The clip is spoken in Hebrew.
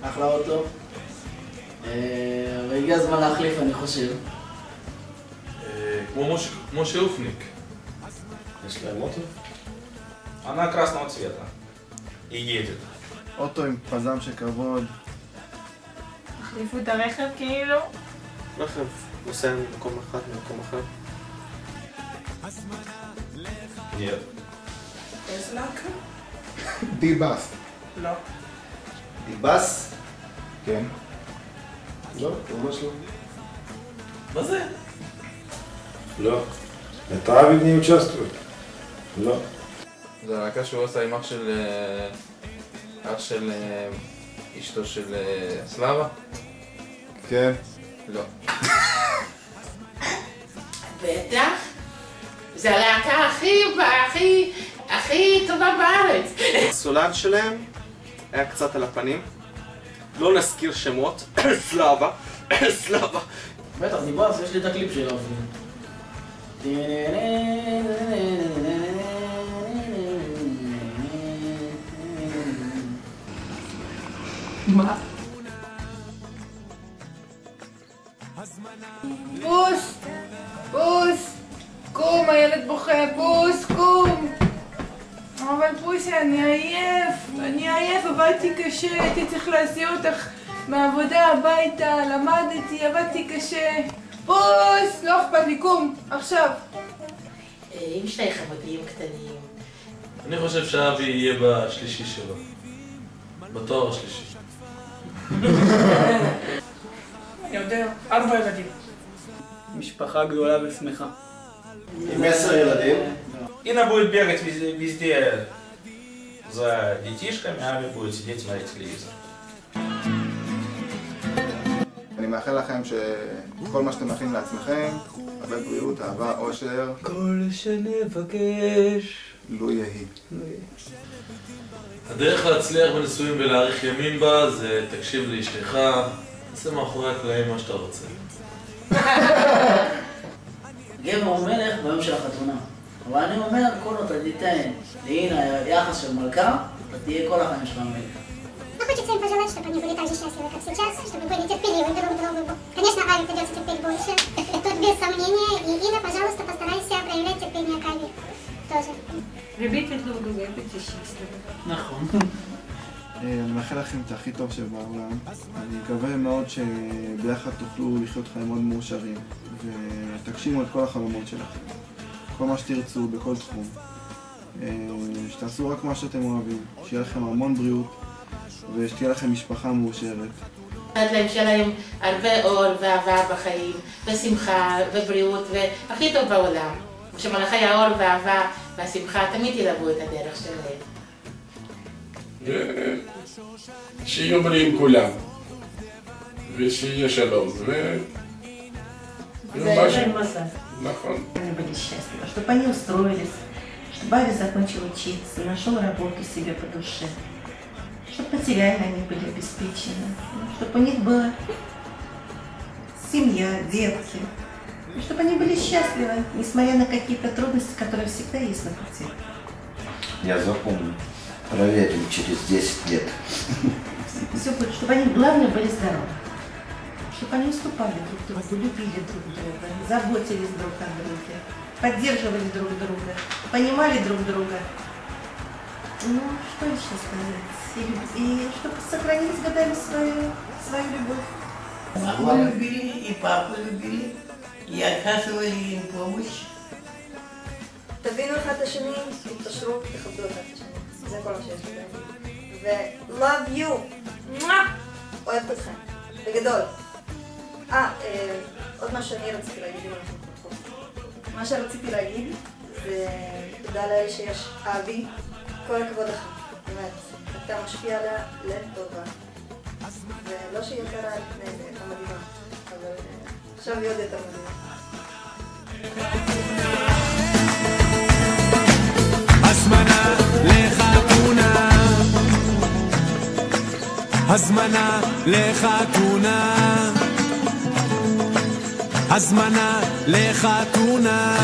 אחלה אוטו. והגיע הזמן להחליף, אני חושב. כמו שאופניק. יש להם אוטו? Она красного цвета и едет. אוטו עם פזם של כבוד. החליפו את הרכב כאילו? רכב נוסע ממקום אחד למקום אחר. Нет. טסלה? דיבאס. לא. דיבאס? כן. לא, ממש לא. מה זה? לא. Это Ави в ней участвует? לא. זה הלהקה שהוא עושה עם אח של אשתו של סלאבה? כן. לא. בטח. זה הלהקה הכי טובה בארץ. הסולן שלהם היה קצת על הפנים. לא נזכיר שמות. סלאבה. סלאבה. בטח, דיבאס, יש לי את הקליפ שלו. מה? בוס! בוס! קום, הילד בוכה, בוס, קום! אבל פוסי, אני עייף, עבדתי קשה, הייתי צריך להסיע אותך מהעבודה הביתה, למדתי, עבדתי קשה. בוס! לא אכפת לי, קום, עכשיו. עם שני חמודים קטנים. אני חושב שאבי יהיה בשלישי שלו. בתואר השלישי. אני יודע, 4 ילדים. משפחה גדולה ושמחה. עם 10 ילדים. Ина будет бегать везде за детишками, а Ави будет сидеть смотреть телевизор. אני מאחל לכם שכל מה שאתם מאחלים לעצמכם, הרבה בריאות, אהבה, אושר. כל שנבקש. לו יהי. הדרך להצליח בנישואים ולהאריך ימים בה זה תקשיב לאשתך, תעשה מאחורי הקלעים מה שאתה רוצה. גבר הוא מלך ביום של החתונה. אבל אני אומר, כל עוד תיתן לאינה יחס של מלכה, אתה תהיה כל החיים שלך מלך. Но хочется им пожелать, чтобы они были так же счастливы, как сейчас, чтобы были терпеливы друг к другу. Конечно, Ави придется терпеть больше. Тут без сомнения. И Ина, пожалуйста, постарайся проявлять терпение к Ави. тоже. любите друг друга, будьте счастливы. נכון. אני מאחל לכם את הכי טוב שבעולם. אני מקווה מאוד שביחד תוכלו לחיות חיים מאוד מאושרים ותגשימו את כל החלומות שלכם. כל מה שתרצו, בכל תחום. שתעשו רק מה שאתם אוהבים. שיהיה לכם המון בריאות ושתהיה לכם משפחה מאושרת. שיהיה להם הרבה אור ואהבה בחיים, ושמחה ובריאות, והכי טוב בעולם. שמלאכי האור והאהבה והשמחה תמיד ילוו את הדרך שלהם. שיהיו בריאים כולם, ושיהיה שלום, נכון. Они были счастливы, чтобы они устроились, чтобы Ави закончил учиться, нашел работу себе по душе, чтобы материально они были обеспечены, чтобы у них была семья, детки, и чтобы они были счастливы, несмотря на какие-то трудности, которые всегда есть на пути. Я запомню. Проверим через 10 лет. Все будет, чтобы они, главное, были здоровы. Чтобы они уступали друг другу, любили друг друга, заботились друг о друге, поддерживали друг друга, понимали друг друга. Ну, что еще сказать? И чтобы сохранить с годами свою любовь. Маму любили, и папу любили, и оказывали им помощь. תבינו אחד את השני, תתקשרו, תכבדו אחד את השני. זה כל מה שיש לי להגיד. ו-love you! אוהבת אתכם. בגדול. עוד מה שאני רציתי להגיד אם אנחנו פתחו. מה שרציתי להגיד זה תודה לאל שיש אבי. כל הכבוד לך. באמת, אתה משפיע עליה לטובה. ולא שהיא יותר לפני זה, אתה מדהימה. אבל עכשיו היא עוד יותר מדהימה. הזמנה לחתונה, הזמנה לחתונה, הזמנה לחתונה.